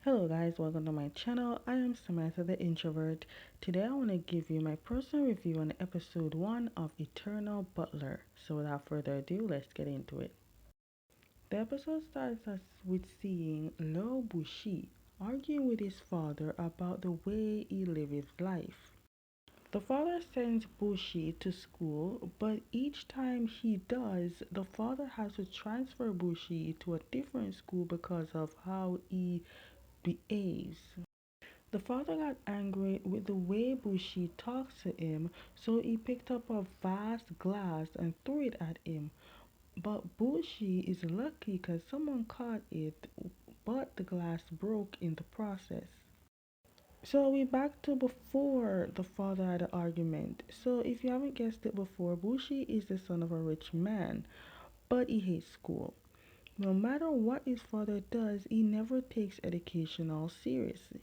Hello guys, welcome to my channel. I am Samantha the Introvert. Today I want to give you my personal review on episode 1 of Eternal Butler. So without further ado, let's get into it. The episode starts us with seeing Lo Bushi arguing with his father about the way he lives his life. The father sends Bushi to school, but each time he does, the father has to transfer Bushi to a different school because of how he behaves. The father got angry with the way Bushi talks to him, so he picked up a vast glass and threw it at him. But Bushi is lucky because someone caught it, but the glass broke in the process. So we back to before the father had an argument. So if you haven't guessed it before, Bushi is the son of a rich man, but he hates school. No matter what his father does, he never takes education all seriously.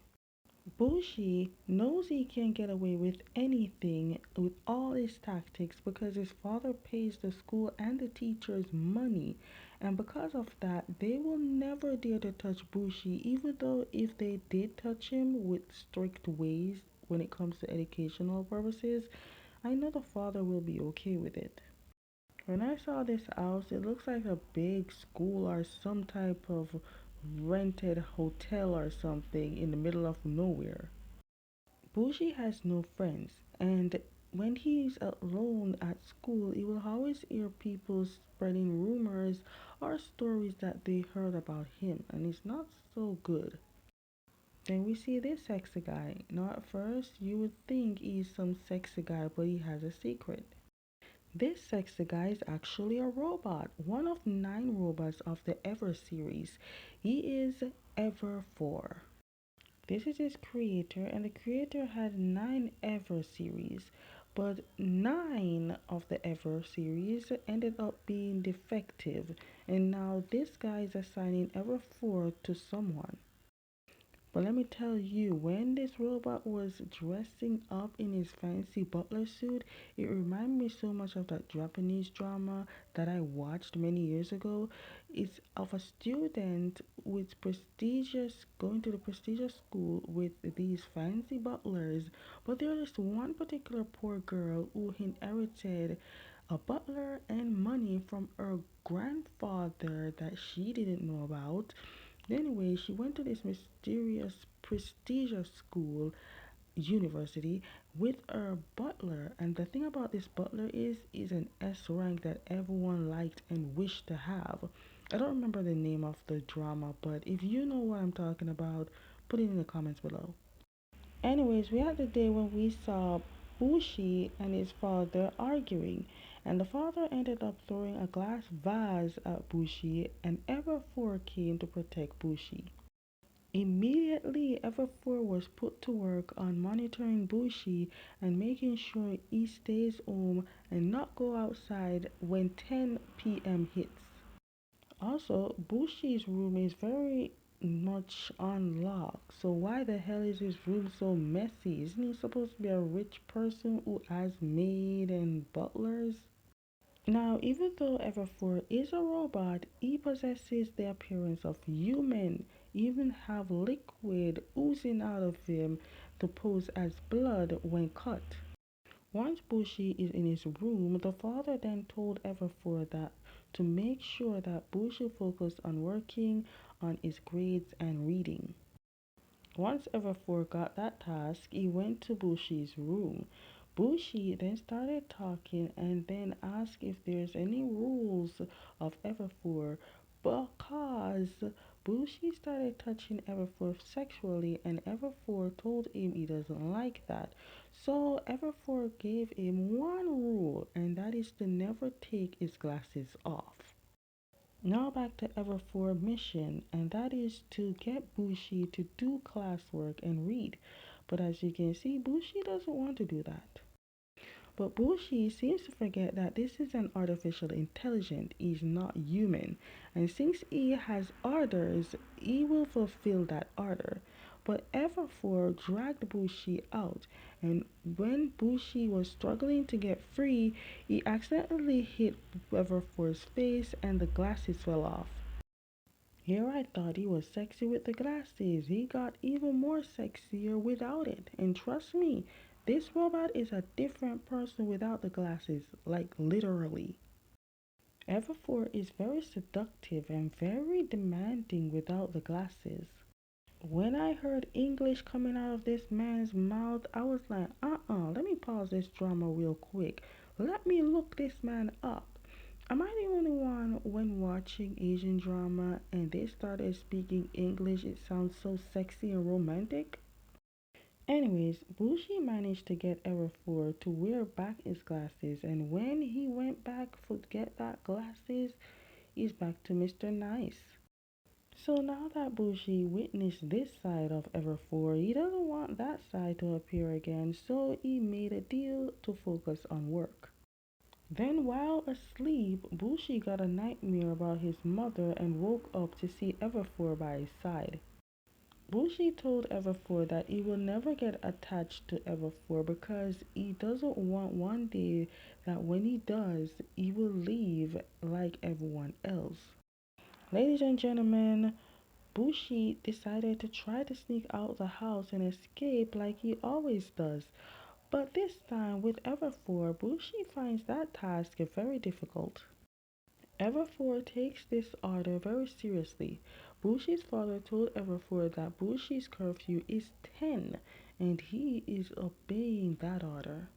Bushi knows he can get away with anything with all his tactics because his father pays the school and the teachers money, and because of that, they will never dare to touch Bushi, even though if they did touch him with strict ways when it comes to educational purposes, I know the father will be okay with it. When I saw this house, it looks like a big school or some type of rented hotel or something in the middle of nowhere. Bushi has no friends, and when he's alone at school, he will always hear people spreading rumors or stories that they heard about him, and it's not so good. Then we see this sexy guy. Now, at first, you would think he's some sexy guy, but he has a secret. This sexy guy is actually a robot, one of 9 robots of the Ever series. He is Ever 4. This is his creator, and the creator had 9 Ever series, but 9 of the Ever series ended up being defective, and now this guy is assigning Ever 4 to someone. But let me tell you, when this robot was dressing up in his fancy butler suit, it reminded me so much of that Japanese drama that I watched many years ago. It's of a student with prestigious going to the prestigious school with these fancy butlers, but there's this one particular poor girl who inherited a butler and money from her grandfather that she didn't know about. Anyway, she went to this mysterious, prestigious school, university, with her butler. And the thing about this butler is an S rank that everyone liked and wished to have. I don't remember the name of the drama, but if you know what I'm talking about, put it in the comments below. Anyways, we had the day when we saw Bushi and his father arguing, and the father ended up throwing a glass vase at Bushi, and Everfour came to protect Bushi. Immediately, Everfour was put to work on monitoring Bushi and making sure he stays home and not go outside when 10 p.m. hits. Also, Bushi's room is very much on lock. So why the hell is his room so messy? Isn't he supposed to be a rich person who has maid and butlers? Now, even though Everfour is a robot, he possesses the appearance of human, even have liquid oozing out of him to pose as blood when cut. Once Bushi is in his room, the father then told Everfour that to make sure that Bushi focused on working on his grades and reading. Once Everfour got that task, he went to Bushi's room. Bushi then started talking and then asked if there's any rules of Everfour because Bushi started touching Everfour sexually and Everfour told him he doesn't like that. So Everfour gave him one rule, and that is to never take his glasses off. Now back to Everfour mission, and that is to get Bushi to do classwork and read. But as you can see, Bushi doesn't want to do that. But Bushi seems to forget that this is an artificial intelligence, he's not human. And since he has orders, he will fulfill that order. But Everfour dragged Bushi out, and when Bushi was struggling to get free, he accidentally hit Everfour's face and the glasses fell off. Here I thought he was sexy with the glasses. He got even more sexier without it. And trust me, this robot is a different person without the glasses, like literally. Everfor is very seductive and very demanding without the glasses. When I heard English coming out of this man's mouth, I was like, let me pause this drama real quick. Let me look this man up. Am I the only one when watching Asian drama and they started speaking English? It sounds so sexy and romantic. Anyways, Bushi managed to get Erafor to wear back his glasses, and when he went back for get that glasses, he's back to Mr. Nice. So now that Bushi witnessed this side of Everfor, he doesn't want that side to appear again, so he made a deal to focus on work. Then while asleep, Bushi got a nightmare about his mother and woke up to see Everfor by his side. Bushi told Everfor that he will never get attached to Everfor because he doesn't want one day that when he does, he will leave like everyone else. Ladies and gentlemen, Bushi decided to try to sneak out the house and escape like he always does. But this time with Everfor, Bushi finds that task very difficult. Everfor takes this order very seriously. Bushi's father told Everfor that Bushi's curfew is 10 and he is obeying that order.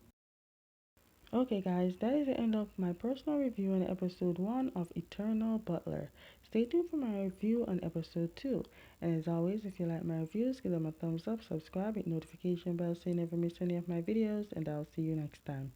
Okay, guys, that is the end of my personal review on episode 1 of Eternal Butler. Stay tuned for my review on episode 2. And as always, if you like my reviews, give them a thumbs up, subscribe, hit notification bell so you never miss any of my videos, and I'll see you next time.